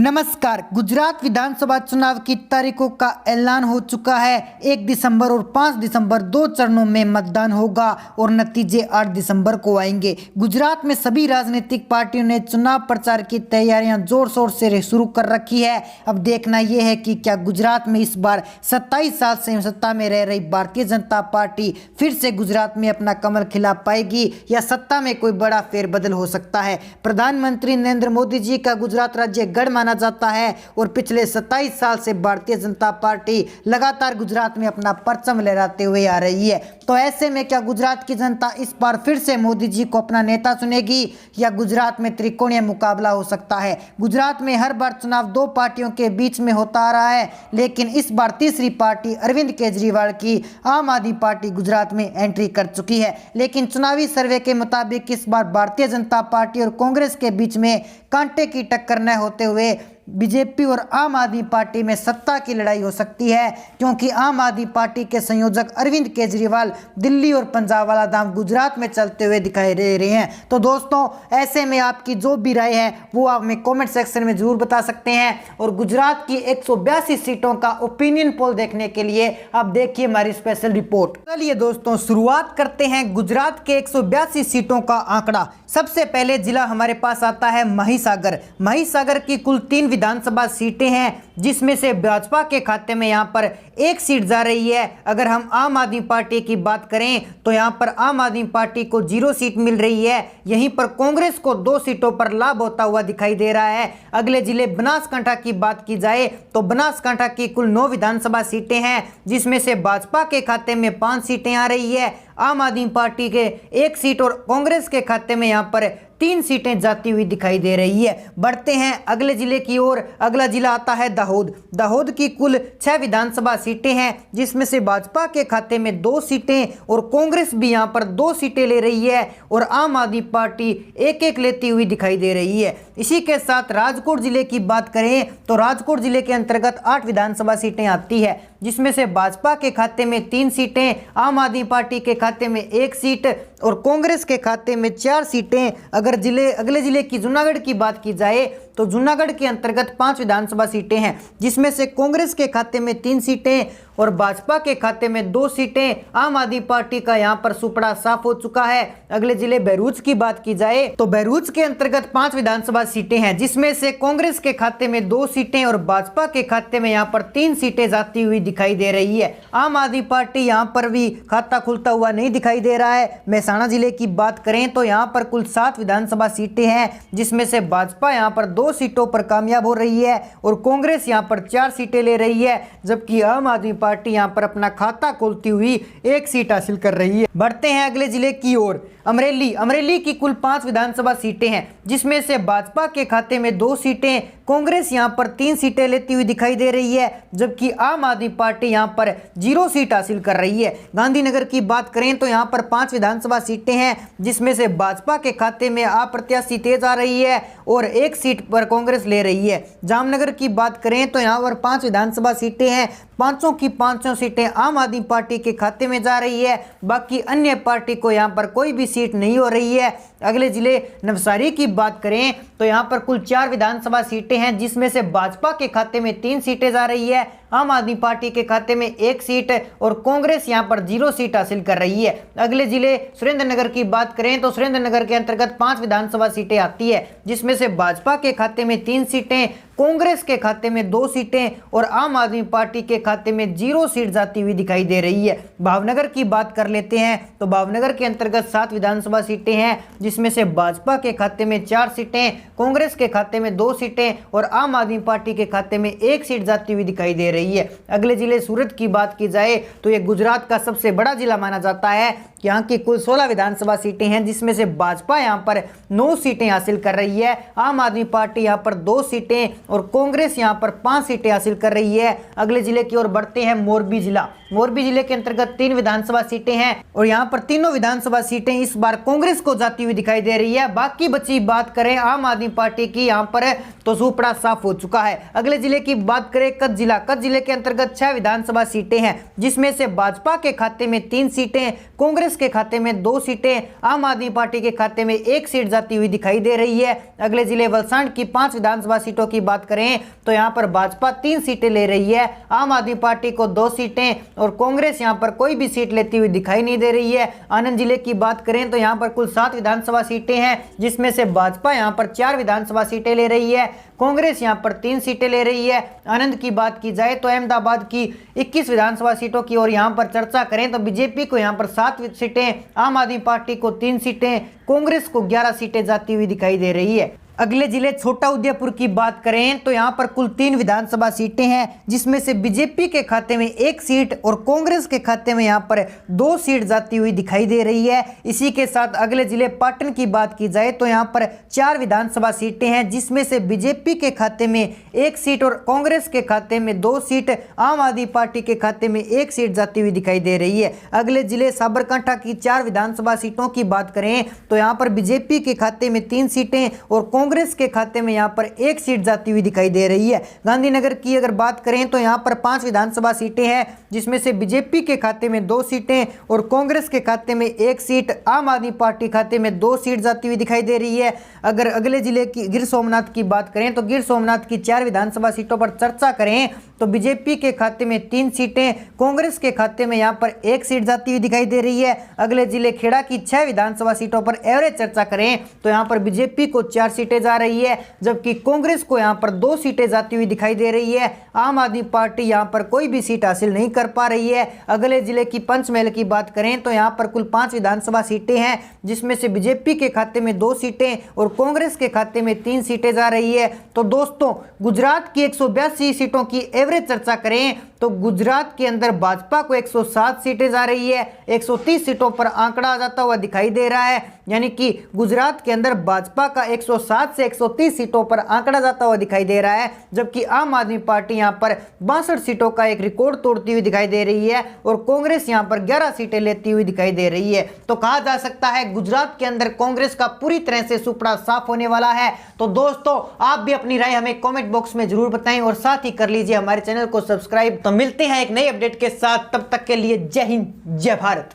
नमस्कार। गुजरात विधानसभा चुनाव की तारीखों का ऐलान हो चुका है। 1 दिसंबर और 5 दिसंबर 2 चरणों में मतदान होगा और नतीजे 8 दिसंबर को आएंगे। गुजरात में सभी राजनीतिक पार्टियों ने चुनाव प्रचार की तैयारियां जोर शोर से शुरू कर रखी है। अब देखना यह है कि क्या गुजरात में इस बार 27 साल से सत्ता में रह रही भारतीय जनता पार्टी फिर से गुजरात में अपना कमल खिला पाएगी या सत्ता में कोई बड़ा फेरबदल हो सकता है। प्रधानमंत्री नरेंद्र मोदी जी का गुजरात राज्य गढ़ माना जाता है और पिछले 27 साल से भारतीय जनता पार्टी लगातार गुजरात में अपना परचम लहराते हुए आ रही है। तो ऐसे में क्या गुजरात की जनता इस बार फिर से मोदी जी को अपना नेता चुनेगी या गुजरात में त्रिकोणीय मुकाबला हो सकता है। गुजरात में हर बार चुनाव दो पार्टियों के बीच में होता आ रहा है, लेकिन इस बार तीसरी पार्टी अरविंद केजरीवाल की आम आदमी पार्टी गुजरात में एंट्री कर चुकी है। लेकिन चुनावी सर्वे के मुताबिक इस बार भारतीय जनता पार्टी और कांग्रेस के बीच में कांटे की टक्कर न होते हुए बीजेपी और आम आदमी पार्टी में सत्ता की लड़ाई हो सकती है, क्योंकि आम आदमी पार्टी के संयोजक अरविंद केजरीवाल दिल्ली और पंजाब वाला दाम गुजरात में चलते हुए दिखाई दे रहे हैं। तो दोस्तों, ऐसे में आपकी जो भी राय है वो आप हमें कमेंट सेक्शन में जरूर बता सकते हैं। और गुजरात की 182 सीटों का ओपिनियन पोल देखने के लिए आप देखिए हमारी स्पेशल रिपोर्ट। चलिए दोस्तों, शुरुआत करते हैं गुजरात के 182 सीटों का आंकड़ा। सबसे पहले जिला हमारे पास आता है महिसागर। महिसागर की कुल 3 विधानसभा सीटें हैं, जिसमें से भाजपा के खाते में यहां पर 1 सीट जा रही है। अगर हम आम आदमी पार्टी की बात करें तो यहां पर आम आदमी पार्टी को 0 सीट मिल रही है। यहीं पर कांग्रेस को 2 सीटों पर लाभ होता हुआ दिखाई दे रहा है। अगले जिले बनासकांठा की बात की जाए तो बनासकांठा की कुल 9 विधानसभा सीटें हैं, जिसमें से भाजपा के खाते में 5 सीटें आ रही है, आम आदमी पार्टी के 1 सीट और कांग्रेस के खाते में यहां पर 3 सीटें जाती हुई दिखाई दे रही है। बढ़ते हैं अगले जिले की ओर। अगला जिला आता है दाहोद। दाहोद की कुल 6 विधानसभा सीटें हैं, जिसमें से भाजपा के खाते में 2 सीटें और कांग्रेस भी यहां पर 2 सीटें ले रही है और आम आदमी पार्टी 1-1 लेती हुई दिखाई दे रही है। इसी के साथ राजकोट जिले की बात करें तो राजकोट जिले के अंतर्गत 8 विधानसभा सीटें आती है, जिसमें से भाजपा के खाते में 3 सीटें, आम आदमी पार्टी के खाते में 1 सीट और कांग्रेस के खाते में 4 सीटें। अगर अगले जिले की जूनागढ़ की बात की जाए तो जूनागढ़ के अंतर्गत 5 विधानसभा सीटें हैं, जिसमें से कांग्रेस के खाते में 3 सीटें और भाजपा के खाते में 2 सीटें। आम आदमी पार्टी का यहां पर सुपड़ा साफ हो चुका है। अगले जिले बहरूच की बात की जाए तो बहरूच के अंतर्गत 5 विधानसभा सीटें हैं, जिसमें से कांग्रेस के खाते में 2 सीटें और भाजपा के खाते में यहां पर 3 सीटें जाती हुई दिखाई दे रही है। आम आदमी पार्टी यहां पर भी खाता खुलता हुआ नहीं दिखाई दे रहा है। मेहसाणा जिले की बात करें तो यहां पर कुल 7 विधानसभा सीटें हैं, जिसमें से भाजपा यहां पर 2 सीटों पर कामयाब हो रही है और कांग्रेस यहां पर 4 सीटें ले रही है, जबकि आम आदमी पार्टी यहां पर अपना खाता खोलती हुई 1 सीट हासिल कर रही है। बढ़ते हैं अगले जिले की ओर। अमरेली की कुल 5 विधानसभा सीटें हैं, जिसमें से भाजपा के खाते में 2 सीटें, कांग्रेस यहां पर 3 सीटें लेती हुई दिखाई दे रही है, जबकि आम आदमी पार्टी यहां पर 0 सीट हासिल कर रही है। गांधीनगर की बात करें तो यहां पर 5 विधानसभा सीटें हैं, जिसमें से भाजपा के खाते में अप्रत्याशी तेज आ रही है और 1 सीट पर कांग्रेस ले रही है। जामनगर की बात करें तो यहां पर 5 विधानसभा सीटें हैं, 5 की 5 सीटें आम आदमी पार्टी के खाते में जा रही है, बाकी अन्य पार्टी को यहां पर कोई भी सीट नहीं हो रही है। अगले जिले नवसारी की बात करें तो यहां पर कुल 4 विधानसभा सीटें हैं, जिसमें से भाजपा के खाते में 3 सीटें जा रही है, आम आदमी पार्टी के खाते में 1 सीट और कांग्रेस यहां पर 0 सीट हासिल कर रही है। अगले जिले सुरेंद्रनगर की बात करें तो सुरेंद्रनगर के अंतर्गत 5 विधानसभा सीटें आती है, जिसमें से भाजपा के खाते में 3 सीटें, कांग्रेस के खाते में 2 सीटें और आम आदमी पार्टी के खाते में 0 सीट जाती हुई दिखाई दे रही है। भावनगर की बात कर लेते हैं तो भावनगर के अंतर्गत 7 विधानसभा सीटें हैं, जिसमें से भाजपा के खाते में 4 सीटें, कांग्रेस के खाते में 2 सीटें और आम आदमी पार्टी के खाते में 1 सीट जाती हुई दिखाई दे रही है। अगले जिले सूरत की बात की जाए तो यह गुजरात का सबसे बड़ा जिला माना जाता है। यहाँ की कुल 16 विधानसभा सीटें हैं, जिसमें से भाजपा यहाँ पर 9 सीटें हासिल कर रही है, आम आदमी पार्टी यहाँ पर 2 सीटें और कांग्रेस यहाँ पर 5 सीटें हासिल कर रही है। अगले जिले की ओर बढ़ते हैं मोरबी जिला। मोरबी जिले के अंतर्गत 3 विधानसभा सीटें हैं और यहाँ पर तीनों विधानसभा सीटें इस बार कांग्रेस को जाती हुई दिखाई दे रही है। बाकी बची बात करें आम आदमी पार्टी की यहाँ पर तो सुपड़ा साफ हो चुका है। अगले जिले की बात करें कच्छ जिले के अंतर्गत 6 विधानसभा सीटें हैं, जिसमें से भाजपा के खाते में 3 सीटें, कांग्रेस कांग्रेस के खाते में 2 सीटें, आम आदमी पार्टी के खाते में 1 सीट जाती हुई दिखाई दे रही है। अगले जिले वलसाड की 5 विधानसभा सीटों की बात करें तो यहां पर भाजपा 3 सीटें ले रही है, आम आदमी पार्टी को 2 सीटें और कांग्रेस यहां पर कोई भी सीट लेती हुई दिखाई नहीं दे रही है। आनंद जिले की बात करें तो यहां पर कुल 7 विधानसभा सीटें हैं, जिसमें से भाजपा यहां पर 4 विधानसभा सीटें ले रही है, कांग्रेस यहां पर 3 सीटें ले रही है। आनंद की बात की जाए तो अहमदाबाद की 21 विधानसभा सीटों की और यहां पर चर्चा करें तो बीजेपी को यहां पर 7 सीटें, आम आदमी पार्टी को 3 सीटें, कांग्रेस को 11 सीटें जाती हुई दिखाई दे रही है। अगले जिले छोटा उदयपुर की बात करें तो यहां पर कुल 3 विधानसभा सीटें हैं, जिसमें से बीजेपी के खाते में 1 सीट और कांग्रेस के खाते में यहां पर 2 सीट जाती हुई दिखाई दे रही है। इसी के साथ अगले जिले पाटन की बात की जाए तो यहां पर 4 विधानसभा सीटें हैं, जिसमें से बीजेपी के खाते में 1 सीट और कांग्रेस के खाते में 2 सीट, आम आदमी पार्टी के खाते में 1 सीट जाती हुई दिखाई दे रही है। अगले जिले साबरकांठा की 4 विधानसभा सीटों की बात करें तो यहां पर बीजेपी के खाते में 3 सीटें और कांग्रेस के खाते में यहां पर 1 सीट जाती हुई दिखाई दे रही है। गांधीनगर की अगर बात करें तो यहां पर 5 विधानसभा सीटें हैं, जिसमें से बीजेपी के खाते में 2 सीटें और कांग्रेस के खाते में 1 सीट, आम आदमी पार्टी खाते में 2 सीट जाती हुई दिखाई दे रही है। अगर अगले जिले की गिर सोमनाथ की बात करें तो गिर सोमनाथ की 4 विधानसभा सीटों पर चर्चा करें तो बीजेपी के खाते में 3 सीटें, कांग्रेस के खाते में यहां पर 1 सीट जाती हुई दिखाई दे रही है। अगले जिले खेड़ा की 6 विधानसभा सीटों पर एवरेज चर्चा करें तो यहां पर बीजेपी को 4 सीटें जा रही है, जबकि कांग्रेस को यहां पर 2 सीटें जाती हुई दिखाई दे रही है। आम आदमी पार्टी यहां पर कोई भी सीट हासिल नहीं कर पा रही है। अगले जिले की पंचमहल की बात करें तो यहां पर कुल 5 विधानसभा सीटें हैं, जिसमें से बीजेपी के खाते में 2 सीटें और कांग्रेस के खाते में 3 सीटें जा रही है। तो दोस्तों, गुजरात की 182 सीटों की एवरेज चर्चा करें तो गुजरात के अंदर भाजपा को 107 सीटें जा रही है, 130 सीटों पर आंकड़ा आ जाता हुआ दिखाई दे रहा है, यानी कि गुजरात के अंदर भाजपा का 107 से 130 सीटों पर आंकड़ा जाता हुआ दिखाई दे रहा है, जबकि आम आदमी पार्टी यहां पर 62 सीटों का एक रिकॉर्ड तोड़ती हुई दिखाई दे रही है और कांग्रेस यहां पर 11 सीटें लेती हुई दिखाई दे रही है। तो कहा जा सकता है गुजरात के अंदर कांग्रेस का पूरी तरह से सुपड़ा साफ होने वाला है। तो दोस्तों, आप भी अपनी राय हमें कमेंट बॉक्स में जरूर बताएं और साथ ही कर लीजिए हमारे चैनल को सब्सक्राइब। तो मिलते हैं एक नई अपडेट के साथ, तब तक के लिए जय हिंद, जय भारत।